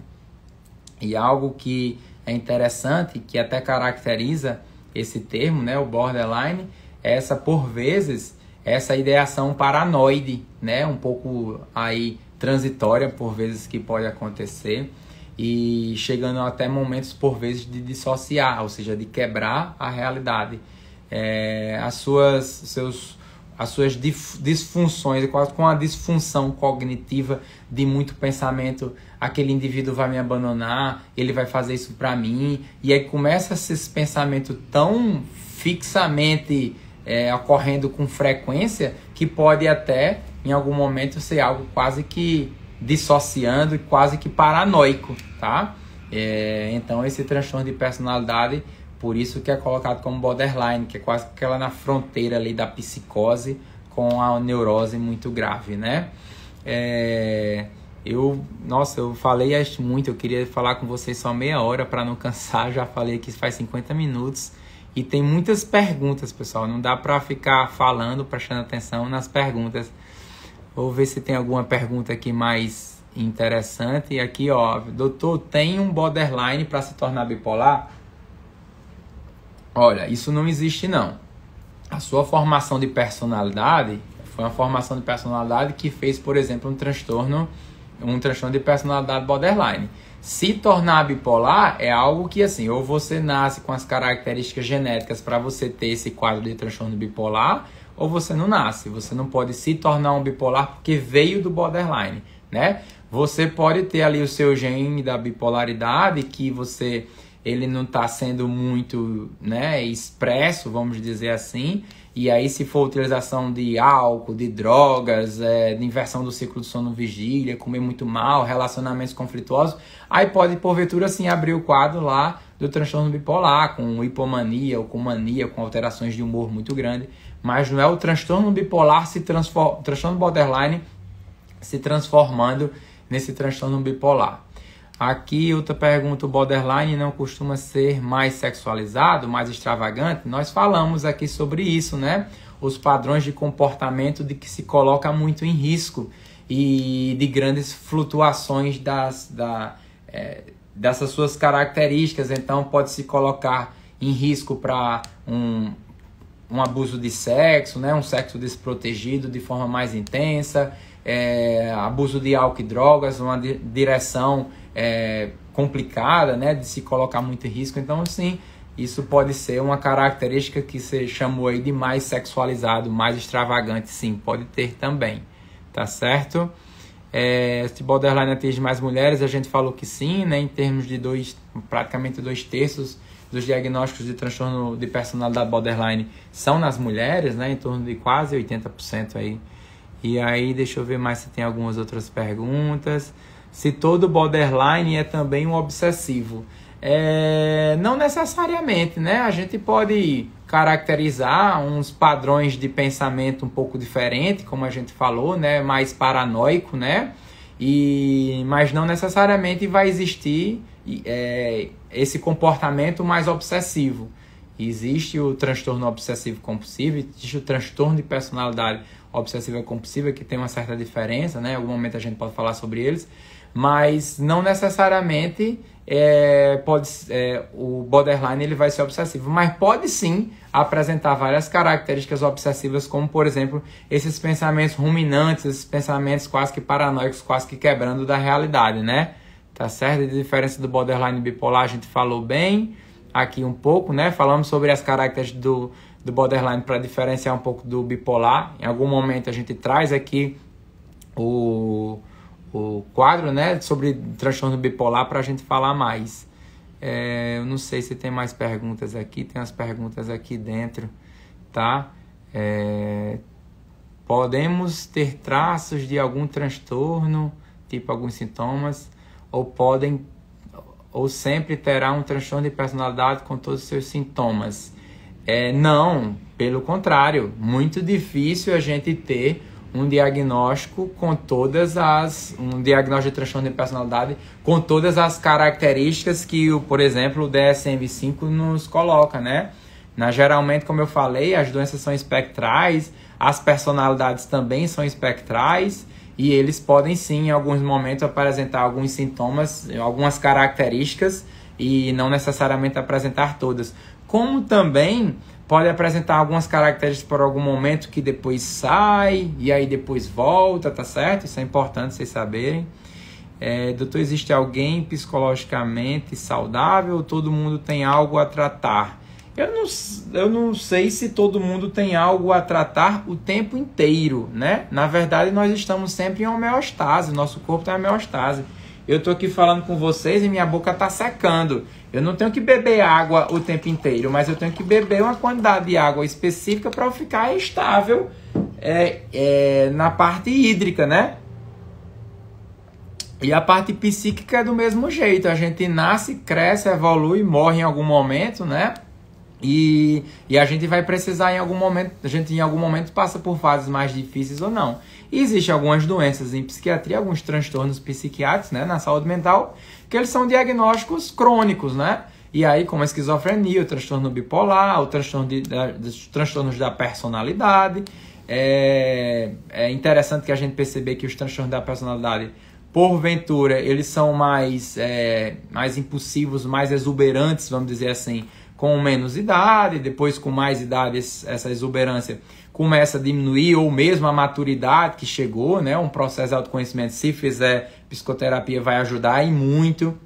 E algo que é interessante, que até caracteriza esse termo, né, o borderline, é por vezes, essa ideação paranoide, né, um pouco aí transitória, por vezes, que pode acontecer, e chegando até momentos, por vezes, de dissociar, ou seja, de quebrar a realidade. As suas disfunções, quase com a disfunção cognitiva de muito pensamento, aquele indivíduo vai me abandonar, ele vai fazer isso para mim, e aí começa esse pensamento tão fixamente ocorrendo com frequência, que pode até, em algum momento, ser algo quase que dissociando e quase que paranoico, tá? Então esse transtorno de personalidade, por isso que é colocado como borderline, que é quase que ela na fronteira ali da psicose com a neurose muito grave, né? Eu falei muito, eu queria falar com vocês só meia hora para não cansar, já falei que faz 50 minutos e tem muitas perguntas, pessoal, não dá para ficar falando, prestando atenção nas perguntas. Vou ver se tem alguma pergunta aqui mais interessante. E aqui, ó, doutor, tem um borderline para se tornar bipolar? Olha, isso não existe não. A sua formação de personalidade foi uma formação de personalidade que fez, por exemplo, um transtorno de personalidade borderline. Se tornar bipolar é algo que, assim, ou você nasce com as características genéticas para você ter esse quadro de transtorno bipolar, ou você não nasce. Você não pode se tornar um bipolar porque veio do borderline, né? Você pode ter ali o seu gene da bipolaridade que ele não está sendo muito, né, expresso, vamos dizer assim. E aí, se for utilização de álcool, de drogas, de inversão do ciclo do sono-vigília, comer muito mal, relacionamentos conflituosos, aí pode, porventura, sim, abrir o quadro lá do transtorno bipolar, com hipomania ou com mania, com alterações de humor muito grande. Mas não é o transtorno bipolar o transtorno borderline se transformando nesse transtorno bipolar. Aqui outra pergunta, o borderline não costuma ser mais sexualizado, mais extravagante? Nós falamos aqui sobre isso, né? Os padrões de comportamento de que se coloca muito em risco e de grandes flutuações dessas suas características. Então pode se colocar em risco para um abuso de sexo, né? Um sexo desprotegido de forma mais intensa, abuso de álcool e drogas, uma direção complicada, né, de se colocar muito em risco. Então, sim, isso pode ser uma característica que você chamou aí de mais sexualizado, mais extravagante, sim, pode ter também, tá certo? Se borderline atinge mais mulheres, a gente falou que sim, né, em termos de praticamente 2/3 dos diagnósticos de transtorno de personalidade borderline são nas mulheres, né, em torno de quase 80% aí. E aí, deixa eu ver mais se tem algumas outras perguntas. Se todo borderline é também um obsessivo. Não necessariamente, né? A gente pode caracterizar uns padrões de pensamento um pouco diferente, como a gente falou, né? Mais paranoico, né? Mas não necessariamente vai existir esse comportamento mais obsessivo. Existe o transtorno obsessivo-compulsivo, existe o transtorno de personalidade obsessiva compulsiva, que tem uma certa diferença, né? Em algum momento a gente pode falar sobre eles, mas não necessariamente o borderline ele vai ser obsessivo, mas pode sim apresentar várias características obsessivas, como por exemplo esses pensamentos ruminantes, esses pensamentos quase que paranoicos, quase que quebrando da realidade, né? Tá certo? A diferença do borderline bipolar a gente falou bem aqui um pouco, né? Falamos sobre as características do borderline para diferenciar um pouco do bipolar. Em algum momento a gente traz aqui o quadro, né, sobre transtorno bipolar para a gente falar mais. Eu não sei se tem mais perguntas aqui, tem umas perguntas aqui dentro, tá? Podemos ter traços de algum transtorno, tipo alguns sintomas, ou sempre terá um transtorno de personalidade com todos os seus sintomas? Não, pelo contrário, muito difícil a gente ter um diagnóstico um diagnóstico de transtorno de personalidade com todas as características que, por exemplo, o DSM-5 nos coloca, né? Geralmente, como eu falei, as doenças são espectrais, as personalidades também são espectrais e eles podem sim, em alguns momentos, apresentar alguns sintomas, algumas características e não necessariamente apresentar todas. Como também pode apresentar algumas características por algum momento que depois sai e aí depois volta, tá certo? Isso é importante vocês saberem. Doutor, existe alguém psicologicamente saudável ou todo mundo tem algo a tratar? Eu não sei se todo mundo tem algo a tratar o tempo inteiro, né? Na verdade, nós estamos sempre em homeostase, nosso corpo está em homeostase. Eu estou aqui falando com vocês e minha boca está secando. Eu não tenho que beber água o tempo inteiro, mas eu tenho que beber uma quantidade de água específica para eu ficar estável na parte hídrica, né? E a parte psíquica é do mesmo jeito. A gente nasce, cresce, evolui, morre em algum momento, né? E a gente vai precisar em algum momento, a gente em algum momento passa por fases mais difíceis ou não. E existem algumas doenças em psiquiatria, alguns transtornos psiquiátricos, né, na saúde mental, que eles são diagnósticos crônicos, né? E aí, como a esquizofrenia, o transtorno bipolar, o transtorno dos transtornos da personalidade. É interessante que a gente perceber que os transtornos da personalidade, porventura, eles são mais impulsivos, mais exuberantes, vamos dizer assim, com menos idade. Depois, com mais idade, essa exuberância começa a diminuir, ou mesmo a maturidade que chegou, né? Um processo de autoconhecimento, se fizer psicoterapia, vai ajudar e muito.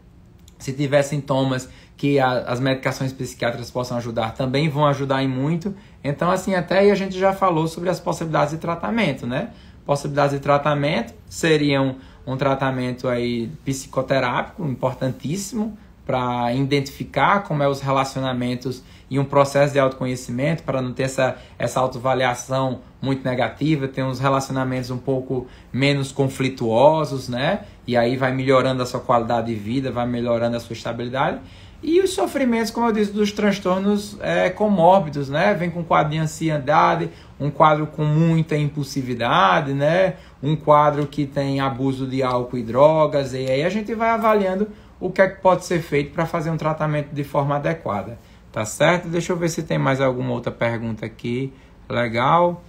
Se tiver sintomas que as medicações psiquiátricas possam ajudar, também vão ajudar e muito. Então, assim, até aí a gente já falou sobre as possibilidades de tratamento, né? Possibilidades de tratamento seriam um tratamento aí psicoterápico importantíssimo para identificar como é os relacionamentos e um processo de autoconhecimento, para não ter essa autoavaliação muito negativa, ter uns relacionamentos um pouco menos conflituosos, né? E aí vai melhorando a sua qualidade de vida, vai melhorando a sua estabilidade. E os sofrimentos, como eu disse, dos transtornos comórbidos, né? Vem com um quadro de ansiedade, um quadro com muita impulsividade, né? Um quadro que tem abuso de álcool e drogas, e aí a gente vai avaliando o que é que pode ser feito para fazer um tratamento de forma adequada, tá certo? Deixa eu ver se tem mais alguma outra pergunta aqui. Legal.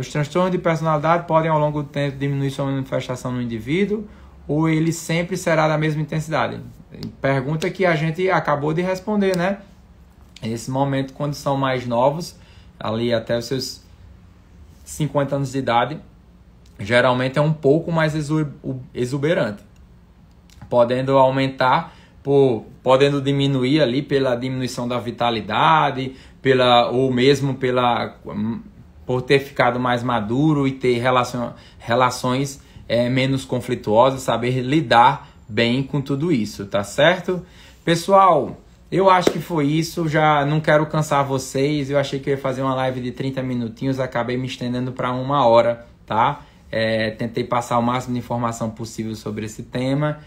Os transtornos de personalidade podem ao longo do tempo diminuir sua manifestação no indivíduo, ou ele sempre será da mesma intensidade? Pergunta que a gente acabou de responder, né? Nesse momento, quando são mais novos, ali até os seus 50 anos de idade, geralmente é um pouco mais exuberante, podendo aumentar, podendo diminuir ali pela diminuição da vitalidade, ou mesmo por ter ficado mais maduro e ter relações menos conflituosas, saber lidar bem com tudo isso, tá certo? Pessoal, eu acho que foi isso, já não quero cansar vocês, eu achei que eu ia fazer uma live de 30 minutinhos, acabei me estendendo para 1 hora, tá? Tentei passar o máximo de informação possível sobre esse tema.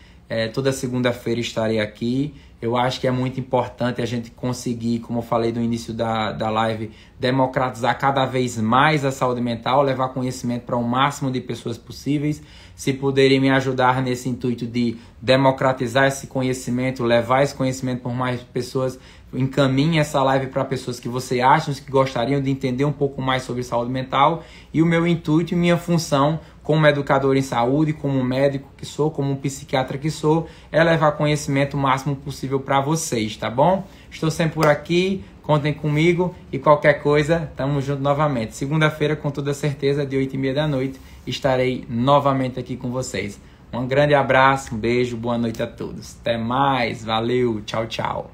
Toda segunda-feira estarei aqui. Eu acho que é muito importante a gente conseguir, como eu falei no início da live, democratizar cada vez mais a saúde mental, levar conhecimento para o máximo de pessoas possíveis. Se puderem me ajudar nesse intuito de democratizar esse conhecimento, levar esse conhecimento por mais pessoas, encaminhe essa live para pessoas que você acha que gostariam de entender um pouco mais sobre saúde mental. E o meu intuito e minha função como educador em saúde, como médico que sou, como um psiquiatra que sou, é levar conhecimento o máximo possível para vocês, tá bom? Estou sempre por aqui, contem comigo e qualquer coisa, tamo junto novamente. Segunda-feira, com toda certeza, de 8h30 da noite, estarei novamente aqui com vocês. Um grande abraço, um beijo, boa noite a todos. Até mais, valeu, tchau, tchau.